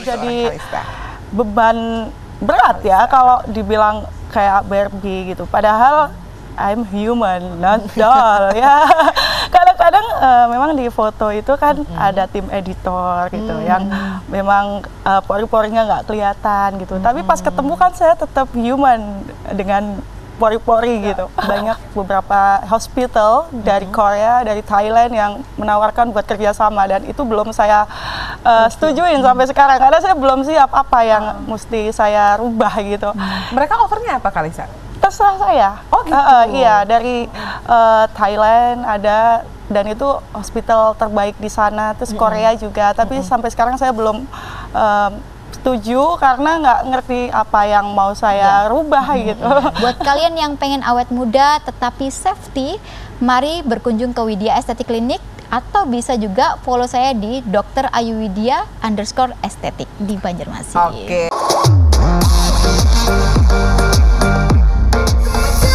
jadi beban berat ya kalau dibilang kayak Barbie gitu. Padahal I'm human, not doll ya. Kadang-kadang memang di foto itu kan ada tim editor gitu yang memang pori-porinya nggak kelihatan gitu. Tapi pas ketemu kan saya tetap human dengan pori-pori gitu. Banyak beberapa hospital dari Korea, dari Thailand yang menawarkan buat kerjasama dan itu belum saya setujuin sampai sekarang karena saya belum siap apa yang mesti saya rubah gitu. Mereka offernya apa Kalisa? Terserah saya. Oh gitu? Iya, dari Thailand ada dan itu hospital terbaik di sana, terus Korea juga. Tapi sampai sekarang saya belum setuju karena nggak ngerti apa yang mau saya rubah gitu. Buat kalian yang pengen awet muda tetapi safety, mari berkunjung ke Widya Estetik Clinic atau bisa juga follow saya di Dr. Ayu Widya _estetik di Banjarmasin. Oke.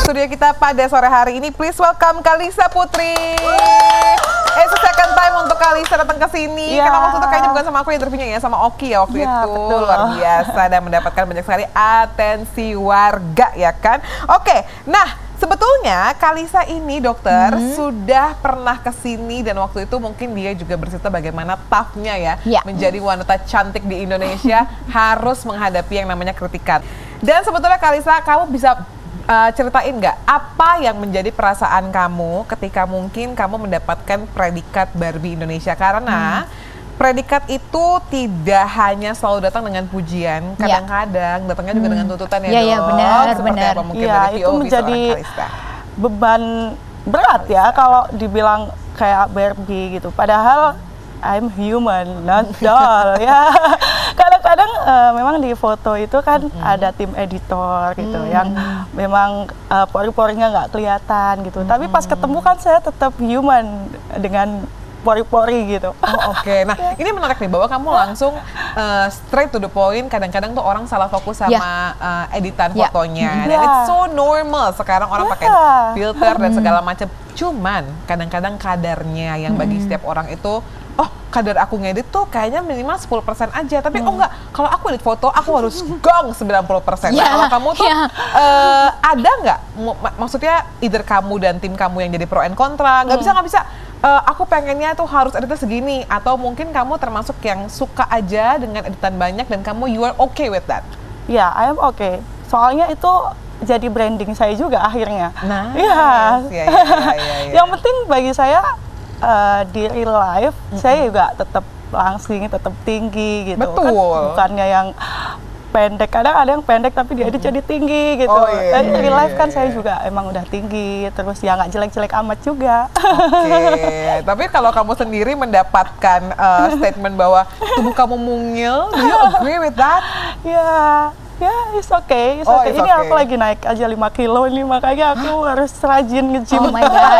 Studio kita pada sore hari ini, please welcome Kalisa Putri. It's a second time untuk Kalisa datang ke sini. Karena waktu itu kayaknya bukan sama aku interviewnya ya, sama Oki ya waktu itu. Betul. Luar biasa dan mendapatkan banyak sekali atensi warga ya kan. Oke, nah sebetulnya Kalisa ini dokter sudah pernah ke sini dan waktu itu mungkin dia juga bercerita bagaimana toughnya ya menjadi wanita cantik di Indonesia harus menghadapi yang namanya kritikan. Dan sebetulnya Kalisa, kamu bisa ceritain nggak apa yang menjadi perasaan kamu ketika mungkin kamu mendapatkan predikat Barbie Indonesia, karena predikat itu tidak hanya selalu datang dengan pujian, kadang-kadang datangnya juga dengan tuntutan ya dok. Iya benar. Apa mungkin Iya, itu menjadi beban berat ya kalau dibilang kayak Barbie gitu. Padahal I'm human, not doll ya. Kadang-kadang memang di foto itu kan ada tim editor gitu yang memang pori-porinya nggak kelihatan gitu. Tapi pas ketemu kan saya tetap human dengan pori-pori gitu. Oke. Nah ini menarik nih bahwa kamu langsung straight to the point. Kadang-kadang tuh orang salah fokus sama editan fotonya. Dan it's so normal sekarang orang pakai filter dan segala macam. Cuman kadang-kadang kadarnya yang bagi setiap orang itu, oh kadar aku ngedit tuh kayaknya minimal 10% aja. Tapi oh enggak, kalau aku edit foto aku harus gong 90%. Nah, kalau kamu tuh ada nggak, maksudnya either kamu dan tim kamu yang jadi pro and kontra, nggak bisa, aku pengennya tuh harus editnya segini, atau mungkin kamu termasuk yang suka aja dengan editan banyak dan kamu you are okay with that? Ya, I am okay. Soalnya itu jadi branding saya juga akhirnya. Nah, yang penting bagi saya di real life saya juga tetap langsing, tetap tinggi gitu. Betul. Kan bukannya yang pendek, kadang ada yang pendek tapi dia jadi tinggi gitu. Dan real life kan saya juga emang udah tinggi, terus ya nggak jelek-jelek amat juga. Oke, tapi kalau kamu sendiri mendapatkan statement bahwa tubuh kamu mungil, do you agree with that? Ya, it's okay. Ini aku lagi naik aja 5 kilo ini, makanya aku harus rajin nge-gym. Oh my God.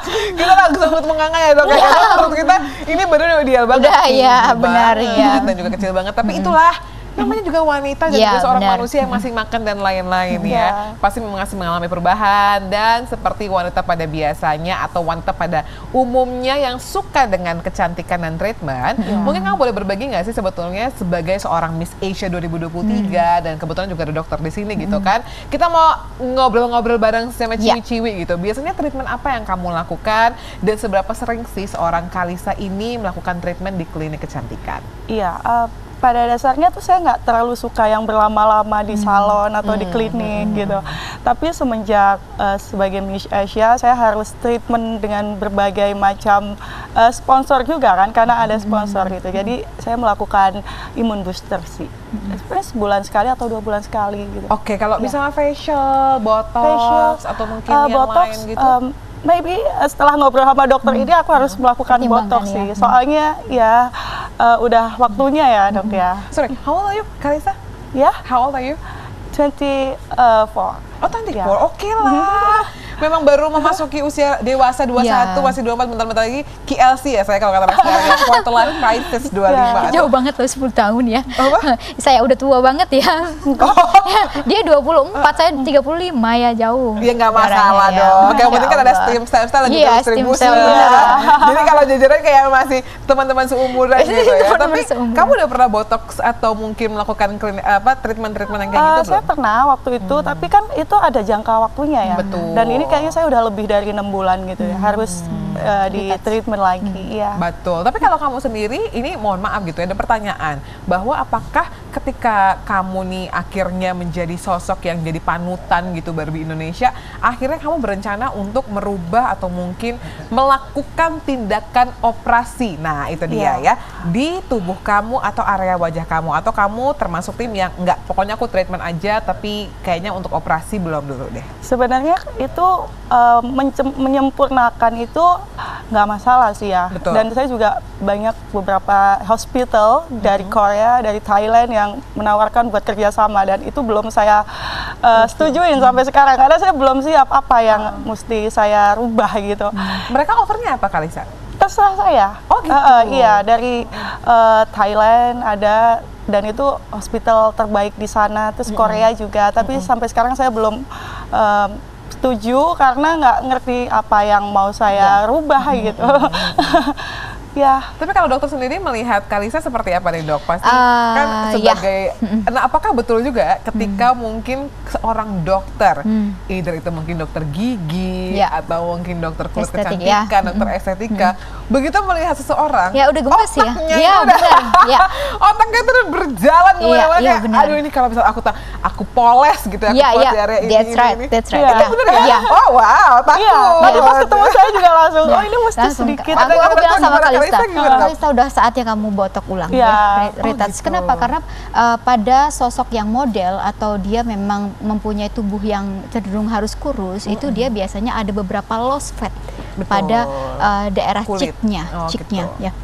Kita langsung menganga ya dok. Karena menurut kita ini badan udah ideal banget. Udah ya, benar ya. Dan juga kecil banget, tapi itulah namanya juga wanita dan juga seorang manusia yang masih makan dan lain-lain ya. Pasti masih mengalami perubahan dan seperti wanita pada biasanya atau wanita pada umumnya yang suka dengan kecantikan dan treatment. Mungkin kamu boleh berbagi nggak sih sebetulnya sebagai seorang Miss Asia 2023 dan kebetulan juga ada dokter di sini gitu kan. Kita mau ngobrol-ngobrol bareng sama ciwi-ciwi gitu. Biasanya treatment apa yang kamu lakukan dan seberapa sering sih seorang Kalisa ini melakukan treatment di klinik kecantikan? Iya, pada dasarnya tuh saya nggak terlalu suka yang berlama-lama di salon atau di klinik gitu. Tapi semenjak sebagai Miss Asia, saya harus treatment dengan berbagai macam sponsor juga kan, karena ada sponsor gitu. Jadi saya melakukan imun booster sih. Sebenarnya sebulan sekali atau 2 bulan sekali gitu. Oke, kalau misalnya facial, botox, atau mungkin yang botox, lain gitu? Maybe setelah ngobrol sama dokter ini aku harus melakukan botox sih. Soalnya ya udah waktunya ya dok ya. Sorry, how old are you, Kalisa? Ya? How old are you? 24. Oh, 24, oke lah. Memang baru memasuki usia dewasa 21, masih 24, bentar-bentar lagi KLC ya saya kalau kata anak sekarang ya, quarter life crisis 25. Jauh banget loh 10 tahun ya. Apa? Saya udah tua banget ya. Dia 24, saya 35 ya, jauh. Ya nggak masalah dong. Yang penting kan ada style dan juga distribusi. Jadi kalau jajaran kayak masih teman-teman seumuran gitu ya. Tapi kamu udah pernah botox atau mungkin melakukan treatment-treatment yang kayak gitu belum? Saya pernah waktu itu, tapi kan itu ada jangka waktunya ya. Betul. Dan ini kayaknya saya udah lebih dari 6 bulan gitu ya, harus di treatment lagi. Iya. Betul. Tapi kalau kamu sendiri, ini mohon maaf gitu ya, ada pertanyaan bahwa apakah ketika kamu nih akhirnya menjadi sosok yang jadi panutan gitu Barbie Indonesia, akhirnya kamu berencana untuk merubah atau mungkin melakukan tindakan operasi. Nah itu dia ya, di tubuh kamu atau area wajah kamu, atau kamu termasuk tim yang enggak, pokoknya aku treatment aja tapi kayaknya untuk operasi belum dulu deh. Sebenarnya itu menyempurnakan itu nggak masalah sih ya. Betul. Dan saya juga banyak beberapa hospital dari Korea, dari Thailand yang menawarkan buat kerjasama, dan itu belum saya setujuin sampai sekarang karena saya belum siap apa yang mesti saya rubah gitu. Mereka offernya apa Kalisa? Terserah saya. Oh gitu. Iya, dari Thailand ada, dan itu hospital terbaik di sana, terus Korea juga, tapi sampai sekarang saya belum setuju karena nggak ngerti apa yang mau saya rubah gitu. Ya. Tapi kalau dokter sendiri melihat Kalisa seperti apa nih dok? Pasti kan sebagai, nah apakah betul juga ketika mungkin seorang dokter, either itu mungkin dokter gigi atau mungkin dokter kulit kecantikan, dokter estetika, begitu melihat seseorang, ya udah gemes ya, ya benar, otaknya terus berjalan kemana-mana kayak, aduh ini kalau misalnya aku poles gitu ya, aku poles area ini. That's right. Itu benar ya? Oh wow, takut. Nanti pas ketemu saya juga langsung, oh ini mesti sedikit. Aku bilang sama Kalista, udah saatnya kamu botok ulang ya, retouch. Gitu. Kenapa? Karena pada sosok yang model atau dia memang mempunyai tubuh yang cenderung harus kurus, itu dia biasanya ada beberapa loss fat pada daerah cheeknya, ya.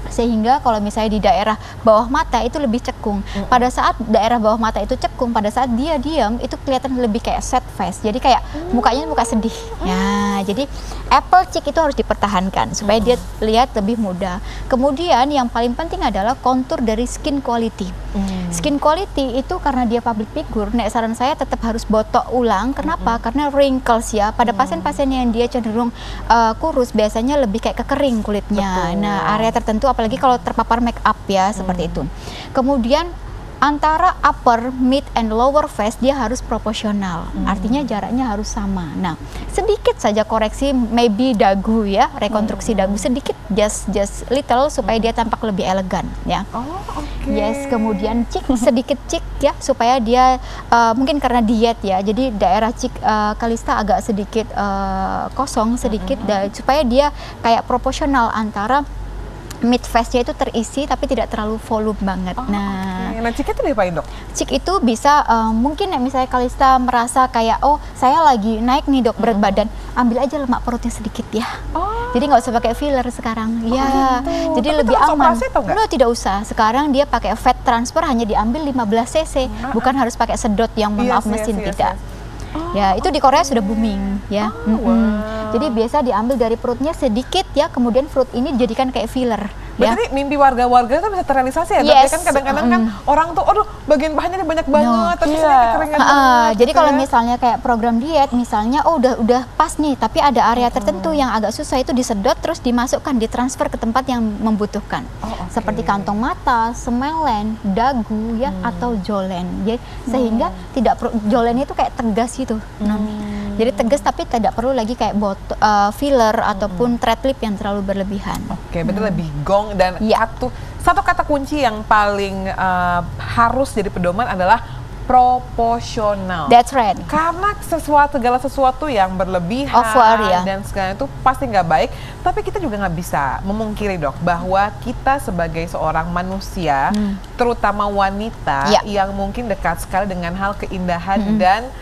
Sehingga kalau misalnya di daerah bawah mata itu lebih cekung. Pada saat daerah bawah mata itu cekung, pada saat dia diam itu kelihatan lebih kayak sad face. Jadi kayak mukanya muka sedih. Ya, jadi apple cheek itu harus dipertahankan supaya dia lihat lebih muda. Kemudian yang paling penting adalah kontur dari skin quality. Skin quality itu karena dia public figure, saran saya tetap harus botok ulang. Kenapa? Karena wrinkles ya. Pada pasien-pasien yang dia cenderung kurus biasanya lebih kayak kekering kulitnya. Nah, area tertentu apalagi kalau terpapar make up ya, seperti itu. Kemudian antara upper, mid, and lower face dia harus proporsional, artinya jaraknya harus sama. Nah, sedikit saja koreksi, maybe dagu ya, rekonstruksi dagu sedikit, just little supaya dia tampak lebih elegan ya. Yes, kemudian cheek sedikit cheek ya, supaya dia mungkin karena diet ya, jadi daerah cheek Kalista agak sedikit kosong sedikit, supaya dia kayak proporsional antara mid face-nya itu terisi tapi tidak terlalu volume banget. Nah, cheek itu diapain dok? Cheek itu bisa mungkin misalnya Kalista merasa kayak, oh saya lagi naik nih dok berat badan, ambil aja lemak perutnya sedikit ya. Jadi nggak usah pakai filler sekarang. Ya, jadi lebih aman. No, tidak usah. Sekarang dia pakai fat transfer, hanya diambil 15 cc, bukan harus pakai sedot yang maaf mesin, tidak. Ya, itu di Korea sudah booming ya. Jadi biasa diambil dari perutnya sedikit ya, kemudian perut ini dijadikan kayak filler. Berarti mimpi warga-warga itu bisa terrealisasi ya? Tapi kan kadang-kadang kan orang tuh, aduh bagian pahannya banyak banget, tapi kekeringan banget. Jadi kalau misalnya kayak program diet, misalnya udah pas nih, tapi ada area tertentu yang agak susah, itu disedot terus dimasukkan, ditransfer ke tempat yang membutuhkan. Seperti kantong mata, semelen, dagu ya, atau jolen. Jadi sehingga tidak jolen itu kayak tegas gitu. Jadi tegas tapi tidak perlu lagi kayak filler ataupun thread lip yang terlalu berlebihan. Berarti lebih gong. Dan satu kata kunci yang paling harus jadi pedoman adalah proporsional. That's right. Karena segala sesuatu yang berlebihan dan segala itu pasti nggak baik. Tapi kita juga nggak bisa memungkiri dok bahwa kita sebagai seorang manusia, terutama wanita yang mungkin dekat sekali dengan hal keindahan dan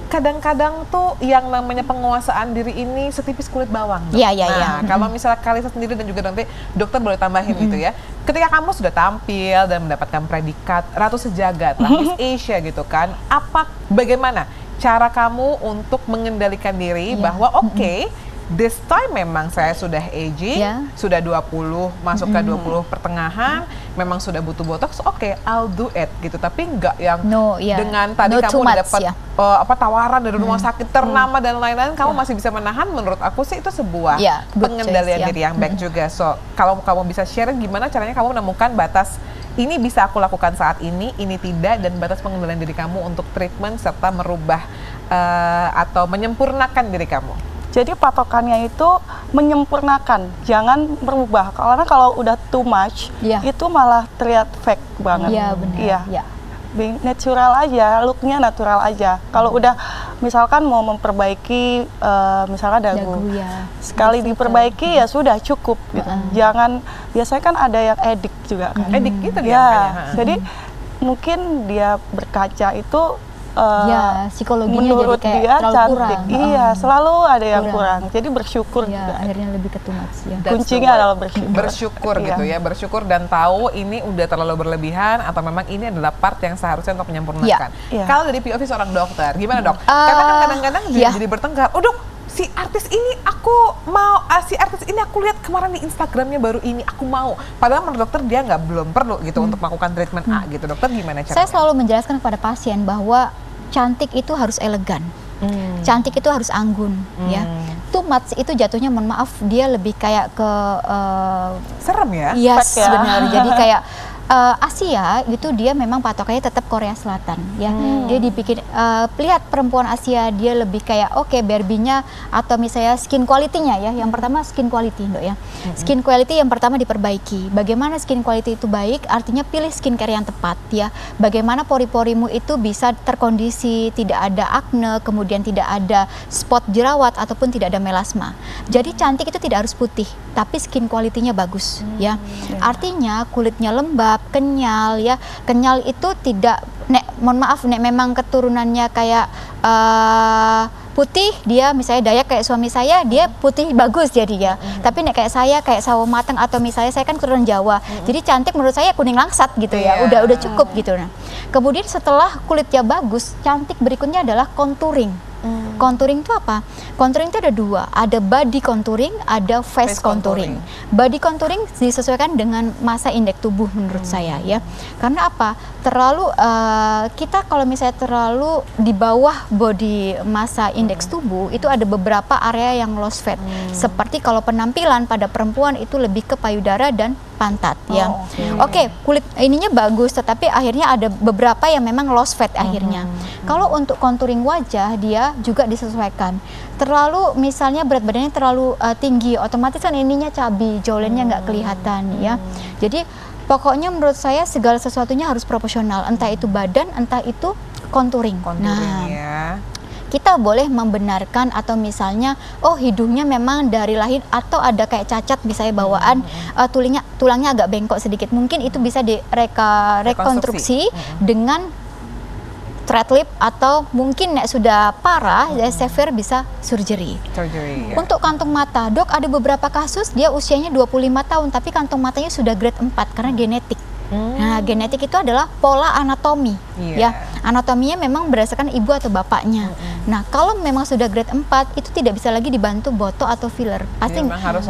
kadang-kadang tuh yang namanya penguasaan diri ini setipis kulit bawang. Kalau misalnya Kalisa sendiri dan juga nanti dokter boleh tambahin gitu ya. Ketika kamu sudah tampil dan mendapatkan predikat Ratu Sejagat lah, Miss Asia gitu kan, bagaimana cara kamu untuk mengendalikan diri bahwa this time memang saya sudah aging, sudah 20, masuk ke 20 pertengahan, memang sudah butuh botox, I'll do it gitu. Tapi nggak yang dengan tadi kamu dapat tawaran dari rumah sakit ternama dan lain-lain, kamu masih bisa menahan. Menurut aku sih itu sebuah pengendalian diri yang baik juga. So, kalau kamu bisa share gimana caranya kamu menemukan batas, ini bisa aku lakukan saat ini tidak, dan batas pengendalian diri kamu untuk treatment serta merubah atau menyempurnakan diri kamu. Jadi patokannya itu menyempurnakan, jangan merubah. Karena kalau udah too much, itu malah terlihat fake banget. Iya, benar. Iya. Being natural aja, looknya natural aja. Kalau udah misalkan mau memperbaiki, misalkan dagu, sekali diperbaiki ya sudah cukup gitu. Jangan, biasanya kan ada yang edik juga kan. Edik gitu dia. Jadi mungkin dia berkaca itu psikologinya menurut jadi kayak dia terlalu cantik. kurang. Iya, selalu ada yang kurang. Jadi bersyukur juga. Akhirnya lebih ke too much, Kuncinya adalah bersyukur. Bersyukur gitu ya, bersyukur dan tahu ini udah terlalu berlebihan atau memang ini adalah part yang seharusnya untuk menyempurnakan. Kalau dari POV seorang dokter, gimana dok? Karena kan kadang-kadang jadi bertengkar. Oh dok, si artis ini aku mau, si artis ini aku lihat kemarin di Instagramnya baru ini aku mau. Padahal menurut dokter dia belum perlu gitu untuk melakukan treatment A gitu. Dokter gimana caranya? Saya selalu menjelaskan kepada pasien bahwa cantik itu harus elegan, cantik itu harus anggun, ya. Too much itu jatuhnya, mohon maaf, dia lebih kayak ke serem ya? Yes, benar. Jadi kayak Asia itu dia memang patokannya tetap Korea Selatan, ya. Dia dibikin lihat perempuan Asia dia lebih kayak Barbie-nya atau misalnya skin quality-nya ya. Yang pertama skin quality, Dok ya. Skin quality yang pertama diperbaiki. Bagaimana skin quality itu baik? Artinya pilih skincare yang tepat ya. Bagaimana pori-porimu itu bisa terkondisi, tidak ada akne, kemudian tidak ada spot jerawat ataupun tidak ada melasma. Jadi cantik itu tidak harus putih, tapi skin quality-nya bagus ya. Artinya kulitnya lembab, kenyal ya. Kenyal itu tidak, mohon maaf, memang keturunannya kayak putih, dia misalnya Dayak kayak suami saya, dia putih bagus jadi ya. Tapi kayak saya kayak sawo mateng atau misalnya saya kan keturunan Jawa. Jadi cantik menurut saya kuning langsat gitu ya. Udah cukup gitu. Nah, kemudian setelah kulitnya bagus, cantik berikutnya adalah contouring. Contouring itu apa? Contouring itu ada dua, ada body contouring, ada face contouring. Body contouring disesuaikan dengan massa indeks tubuh menurut saya ya. Karena apa? Terlalu kita kalau misalnya terlalu di bawah body massa indeks tubuh itu ada beberapa area yang lost fat. Seperti kalau penampilan pada perempuan itu lebih ke payudara dan pantat ya. Kulit ininya bagus tetapi akhirnya ada beberapa yang memang lost fat akhirnya. Kalau untuk contouring wajah dia juga disesuaikan. Terlalu misalnya berat badannya terlalu tinggi, otomatis kan ininya cabi, jawlinenya nggak kelihatan ya. Jadi pokoknya menurut saya segala sesuatunya harus proporsional, entah itu badan, entah itu contouring. Kita boleh membenarkan atau misalnya hidungnya memang dari lahir atau ada kayak cacat misalnya bawaan tulangnya agak bengkok sedikit, mungkin itu bisa direkonstruksi dengan thread lip atau mungkin sudah parah ya severe bisa surgery. Untuk kantung mata, dok ada beberapa kasus dia usianya 25 tahun tapi kantung matanya sudah grade 4 karena genetik. Nah, genetik itu adalah pola anatomi ya. Anatominya memang berdasarkan ibu atau bapaknya. Nah, kalau memang sudah grade 4 itu tidak bisa lagi dibantu boto atau filler. Pasti harus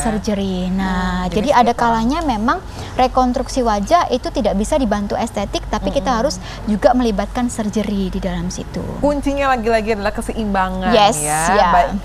surgery. Nah, jadi ada kalanya memang rekonstruksi wajah itu tidak bisa dibantu estetik tapi kita harus juga melibatkan surgery di dalam situ. Kuncinya lagi-lagi adalah keseimbangan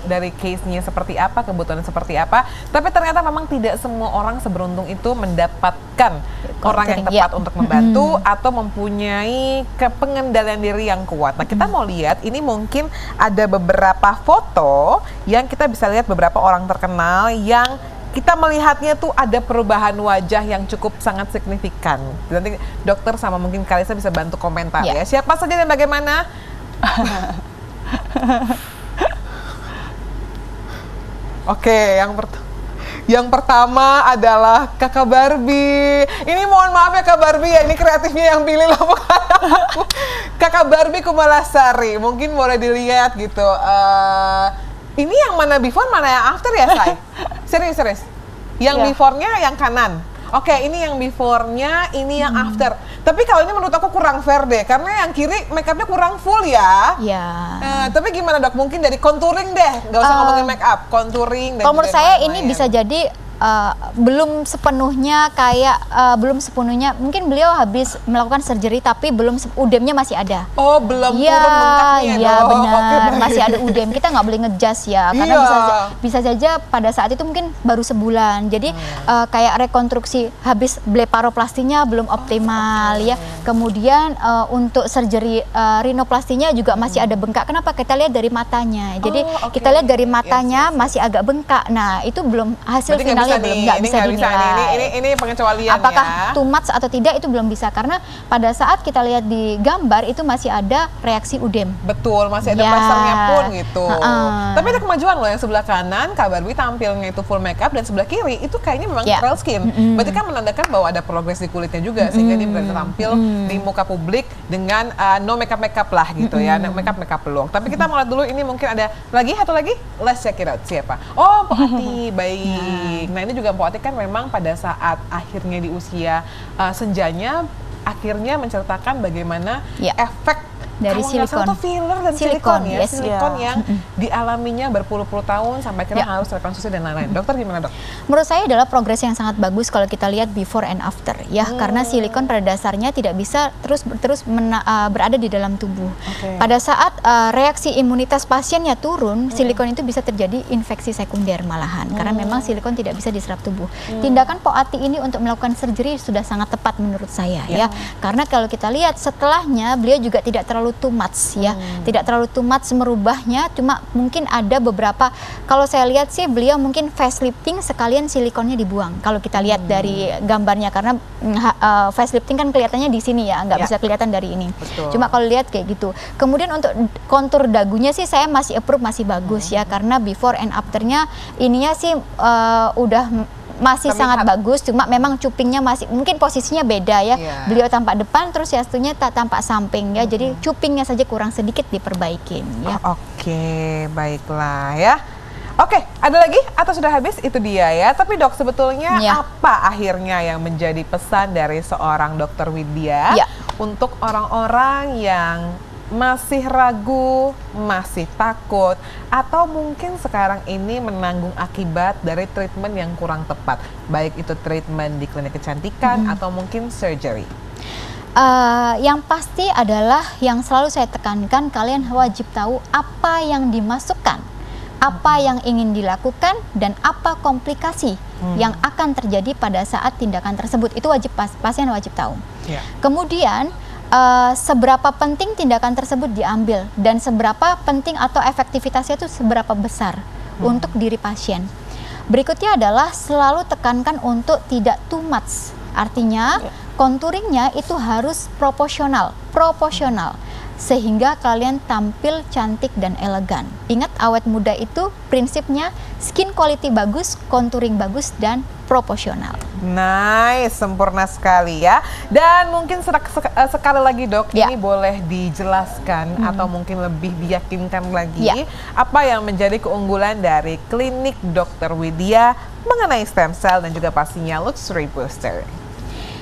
dari case-nya seperti apa, kebutuhan seperti apa. Tapi ternyata memang tidak semua orang seberuntung itu mendapatkan orang yang tepat untuk membantu atau mempunyai pengendalian diri yang kuat. Nah, kita mau lihat ini mungkin ada beberapa foto yang kita bisa lihat beberapa orang terkenal yang kita melihatnya tuh ada perubahan wajah yang cukup sangat signifikan. Nanti dokter sama mungkin Kalisa bisa bantu komentar ya. Siapa saja dan bagaimana? Yang pertama adalah Kakak Barbie. Ini mohon maaf ya Kak Barbie ya, ini kreatifnya yang pilih loh bukan aku. Kakak Barbie Kumalasari, mungkin boleh dilihat gitu. Ini yang mana before, mana yang after ya, Say? Serius. Yang before-nya yang kanan. Oke, ini yang before-nya, ini yang after. Tapi kalau ini menurut aku kurang fair deh, karena yang kiri make up-nya kurang full ya. Ya. Tapi gimana dok? Mungkin dari contouring deh, nggak usah ngomongin make up, contouring. Kalau menurut saya ini bisa jadi belum sepenuhnya mungkin beliau habis melakukan surgery tapi belum udemnya masih ada. Oh, belum turun bengkaknya. Iya benar, masih ada udem. Kita nggak boleh ngejudge ya, karena bisa saja pada saat itu mungkin baru sebulan. Jadi kayak rekonstruksi habis blefaroplastinya belum optimal ya. Kemudian untuk surgery rinoplastinya juga masih ada bengkak. Kenapa? Kita lihat dari matanya. Jadi kita lihat dari matanya masih agak bengkak. Nah, itu belum hasil final nggak bisa dinilai. Ini pengecualian. Apakah too much atau tidak itu belum bisa, karena pada saat kita lihat di gambar itu masih ada reaksi udem. Betul, masih ada plasternya pun gitu. Tapi ada kemajuan loh, yang sebelah kanan Kak Barbie tampilnya itu full makeup dan sebelah kiri itu kayaknya memang real skin. Berarti kan menandakan bahwa ada progres di kulitnya juga sehingga dia berani tampil di muka publik dengan no makeup lah gitu ya, makeup peluang. Tapi kita mau lihat dulu, ini mungkin ada satu lagi, let's check it out. Siapa? Oh, Mpok Ati, baik. Nah ini juga Mpok Ati kan memang pada saat akhirnya di usia senjanya akhirnya menceritakan bagaimana efek dari silikon. Itu filler dan silikon ya, yes. silikon yang dialaminya berpuluh-puluh tahun sampai akhirnya harus rekonstruksi dan lain-lain. Dokter gimana dok? Menurut saya adalah progres yang sangat bagus kalau kita lihat before and after ya, karena silikon pada dasarnya tidak bisa terus berada di dalam tubuh. Pada saat reaksi imunitas pasiennya turun, silikon itu bisa terjadi infeksi sekunder malahan, karena memang silikon tidak bisa diserap tubuh. Tindakan Mpok Ati ini untuk melakukan surgery sudah sangat tepat menurut saya ya, karena kalau kita lihat setelahnya beliau juga tidak terlalu too much ya, tidak terlalu too much merubahnya, cuma mungkin ada beberapa, kalau saya lihat sih beliau mungkin facelifting sekalian silikonnya dibuang kalau kita lihat dari gambarnya, karena facelifting kan kelihatannya di sini ya, nggak bisa kelihatan dari ini. Cuma kalau lihat kayak gitu. Kemudian untuk kontur dagunya sih saya masih approve, masih bagus ya, karena before and afternya ininya sih udah masih sangat bagus, cuma memang cupingnya masih mungkin posisinya beda ya. Beliau tampak depan, terus Yastunya tak tampak samping ya. Jadi cupingnya saja kurang sedikit diperbaikin ya. Oke, baiklah ya. Oke, ada lagi atau sudah habis? Itu dia ya. Tapi dok, sebetulnya apa akhirnya yang menjadi pesan dari seorang Dokter Widya untuk orang-orang yang masih ragu, masih takut, atau mungkin sekarang ini menanggung akibat dari treatment yang kurang tepat, baik itu treatment di klinik kecantikan atau mungkin surgery? Yang pasti adalah yang selalu saya tekankan, kalian wajib tahu apa yang dimasukkan, apa yang ingin dilakukan, dan apa komplikasi yang akan terjadi pada saat tindakan tersebut. Itu wajib pasien wajib tahu. Kemudian seberapa penting tindakan tersebut diambil dan seberapa penting atau efektivitasnya itu seberapa besar untuk diri pasien. Berikutnya adalah selalu tekankan untuk tidak too much. Artinya contouringnya itu harus proporsional sehingga kalian tampil cantik dan elegan. Ingat, awet muda itu prinsipnya skin quality bagus, contouring bagus, dan proporsional. Nice, sempurna sekali ya. Dan mungkin sekali lagi dok, ini boleh dijelaskan atau mungkin lebih diyakinkan lagi apa yang menjadi keunggulan dari klinik Dokter Widya mengenai stem cell dan juga pastinya luxury booster.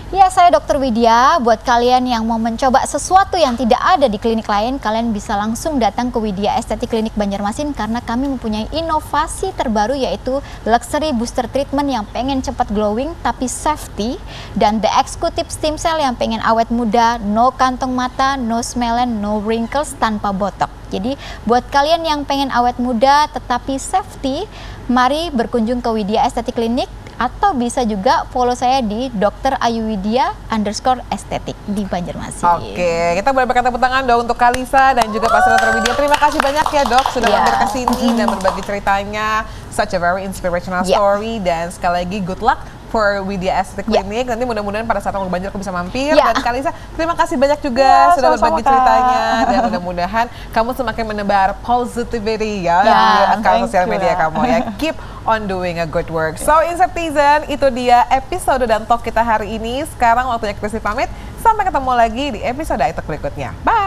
Ya, saya Dokter Widya. Buat kalian yang mau mencoba sesuatu yang tidak ada di klinik lain, kalian bisa langsung datang ke Widya Estetik Klinik Banjarmasin karena kami mempunyai inovasi terbaru, yaitu luxury booster treatment yang pengen cepat glowing tapi safety, dan the executive stem cell yang pengen awet muda, no kantong mata, no smelling, no wrinkles, tanpa botok. Jadi buat kalian yang pengen awet muda tetapi safety, mari berkunjung ke Widya Estetik Klinik, atau bisa juga follow saya di Dr. Ayuwidya_estetik di Banjarmasin. Oke, kita boleh berikan tepuk tangan dong untuk Kalisa dan juga Pak Dr. Widya. Terima kasih banyak ya dok sudah mampir ke sini dan berbagi ceritanya. Such a very inspirational story, dan sekali lagi good luck for Widya Estetik Klinik. Nanti mudah-mudahan pada saat kamu Banjar aku bisa mampir. Dan Kalisa, terima kasih banyak juga sudah berbagi ceritanya, dan mudah-mudahan kamu semakin menebar positivity ya di akun sosial media kamu ya. Keep on doing a good work. So Inseptizen, itu dia episode dan talk kita hari ini. Sekarang waktunya Kristi pamit. Sampai ketemu lagi di episode Aitek berikutnya. Bye.